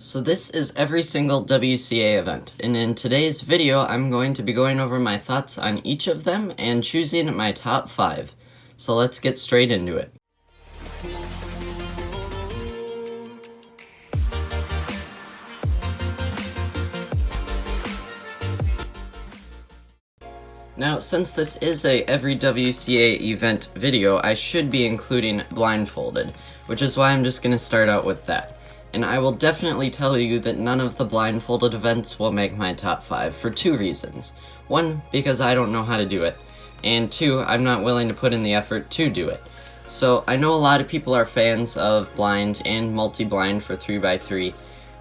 So this is every single WCA event, and in today's video I'm going to be going over my thoughts on each of them and choosing my top 5. So let's get straight into it. Now, since this is a every WCA event video, I should be including Blindfolded, which is why I'm just going to start out with that. And I will definitely tell you that none of the Blindfolded events will make my top 5 for 2 reasons. 1, because I don't know how to do it, and 2, I'm not willing to put in the effort to do it. So I know a lot of people are fans of blind and multi-blind for 3x3,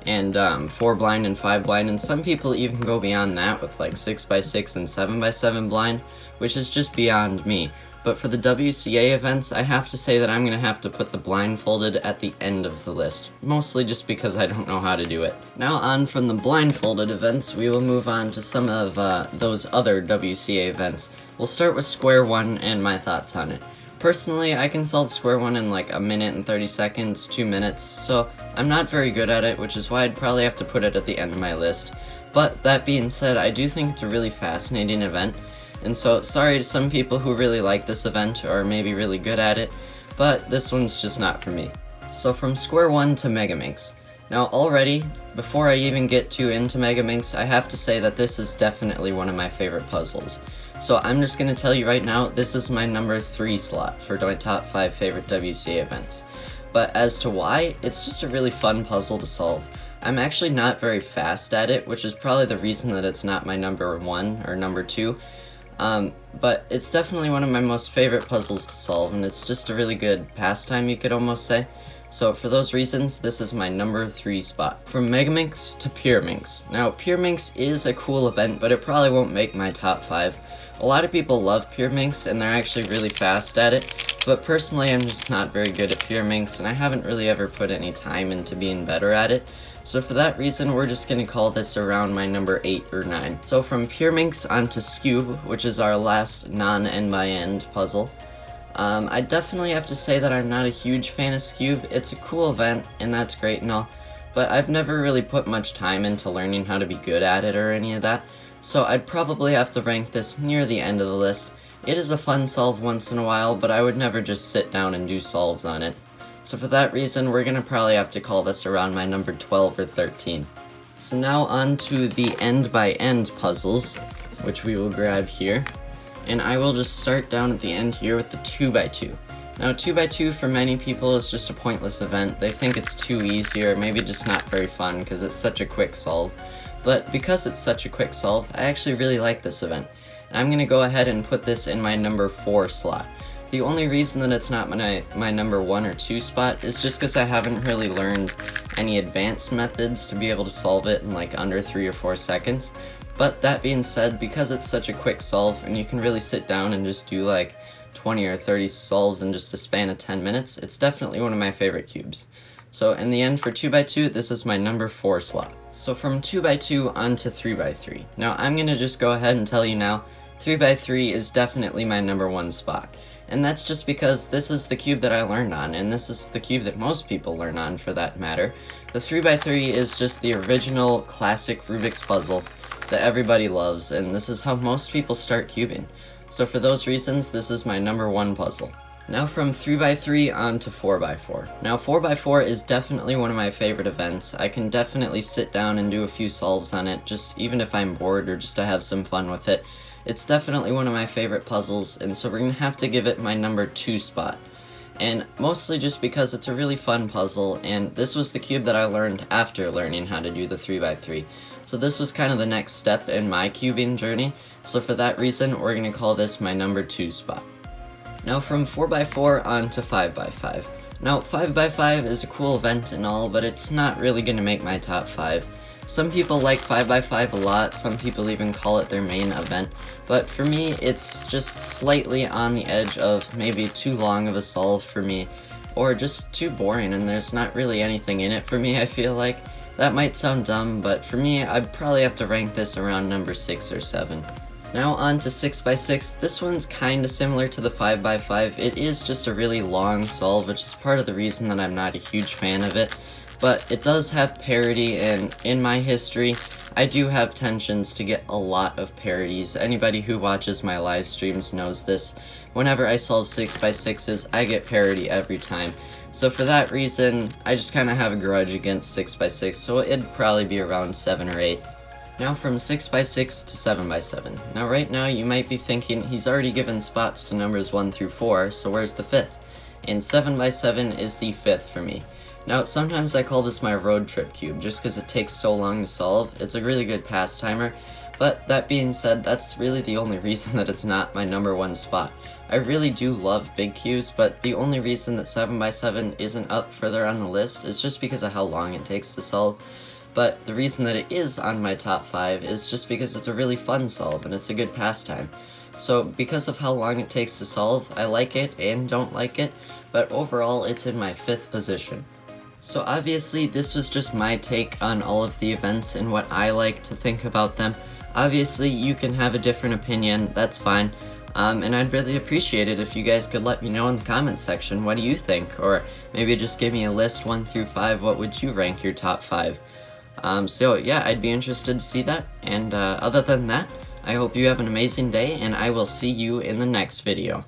and 4 blind and 5 blind, and some people even go beyond that with like 6x6 and 7x7 blind, which is just beyond me. But for the WCA events, I have to say that I'm going to have to put the Blindfolded at the end of the list, mostly just because I don't know how to do it. Now on from the Blindfolded events, we will move on to some of those other WCA events. We'll start with Square One and my thoughts on it. Personally, I can solve Square One in like a minute and 30 seconds, 2 minutes, so I'm not very good at it, which is why I'd probably have to put it at the end of my list. But that being said, I do think it's a really fascinating event. And so, sorry to some people who really like this event, or maybe really good at it, but this one's just not for me. So from Square One to Megaminx. Now already, before I even get too into Megaminx, I have to say that this is definitely one of my favorite puzzles. So I'm just going to tell you right now, this is my number 3 slot for my top 5 favorite WCA events. But as to why, it's just a really fun puzzle to solve. I'm actually not very fast at it, which is probably the reason that it's not my number 1 or number 2. But it's definitely one of my most favorite puzzles to solve, and it's just a really good pastime, you could almost say. So for those reasons, this is my number 3 spot. From Megaminx to Pyraminx. Now, Pyraminx is a cool event, but it probably won't make my top 5. A lot of people love Pyraminx, and they're actually really fast at it, but personally I'm just not very good at Pyraminx, and I haven't really ever put any time into being better at it. So for that reason, we're just going to call this around my number 8 or 9. So from Pyraminx onto Skewb, which is our last non-end by end puzzle, I definitely have to say that I'm not a huge fan of Skewb. It's a cool event, and that's great and all, but I've never really put much time into learning how to be good at it or any of that, so I'd probably have to rank this near the end of the list. It is a fun solve once in a while, but I would never just sit down and do solves on it. So for that reason, we're gonna probably have to call this around my number 12 or 13. So now on to the end by end puzzles, which we will grab here. And I will just start down at the end here with the 2x2. Now 2x2 for many people is just a pointless event. They think it's too easy or maybe just not very fun because it's such a quick solve. But because it's such a quick solve, I actually really like this event. And I'm gonna go ahead and put this in my number 4 slot. The only reason that it's not my number 1 or 2 spot is just because I haven't really learned any advanced methods to be able to solve it in like under 3 or 4 seconds. But that being said, because it's such a quick solve and you can really sit down and just do like 20 or 30 solves in just a span of 10 minutes, it's definitely one of my favorite cubes. So in the end for 2x2, this is my number 4 slot. So from 2x2 on to 3x3. Now I'm going to just go ahead and tell you now, 3x3 is definitely my number 1 spot. And that's just because this is the cube that I learned on, and this is the cube that most people learn on for that matter. The 3x3 is just the original classic Rubik's puzzle that everybody loves, and this is how most people start cubing. So for those reasons, this is my number 1 puzzle. Now from 3x3 on to 4x4. Now 4x4 is definitely one of my favorite events. I can definitely sit down and do a few solves on it, just even if I'm bored or just to have some fun with it. It's definitely one of my favorite puzzles, and so we're going to have to give it my number 2 spot. And mostly just because it's a really fun puzzle, and this was the cube that I learned after learning how to do the 3x3. So this was kind of the next step in my cubing journey, so for that reason, we're going to call this my number 2 spot. Now from 4x4 on to 5x5. Now 5x5 is a cool event and all, but it's not really going to make my top 5. Some people like 5x5 a lot, some people even call it their main event, but for me it's just slightly on the edge of maybe too long of a solve for me, or just too boring and there's not really anything in it for me, I feel like. That might sound dumb, but for me I'd probably have to rank this around number 6 or 7. Now on to 6x6, this one's kinda similar to the 5x5, it is just a really long solve, which is part of the reason that I'm not a huge fan of it. but it does have parity, and in my history, I do have tensions to get a lot of parodies. Anybody who watches my live streams knows this. Whenever I solve 6x6s, I get parity every time. So for that reason, I just kind of have a grudge against 6x6, so it'd probably be around 7 or 8. Now from 6x6 to 7x7. Now right now you might be thinking, he's already given spots to numbers 1 through 4, so where's the 5th? And 7x7 is the 5th for me. Now sometimes I call this my road trip cube, just because it takes so long to solve. It's a really good pastimer, but that being said, that's really the only reason that it's not my number 1 spot. I really do love big cubes, but the only reason that 7x7 isn't up further on the list is just because of how long it takes to solve. But the reason that it is on my top 5 is just because it's a really fun solve and it's a good pastime. So because of how long it takes to solve, I like it and don't like it, but overall it's in my 5th position. So obviously this was just my take on all of the events and what I like to think about them. Obviously you can have a different opinion, that's fine. And I'd really appreciate it if you guys could let me know in the comments section, what do you think? Or maybe just give me a list 1 through 5, what would you rank your top 5? So yeah, I'd be interested to see that, and other than that, I hope you have an amazing day, and I will see you in the next video.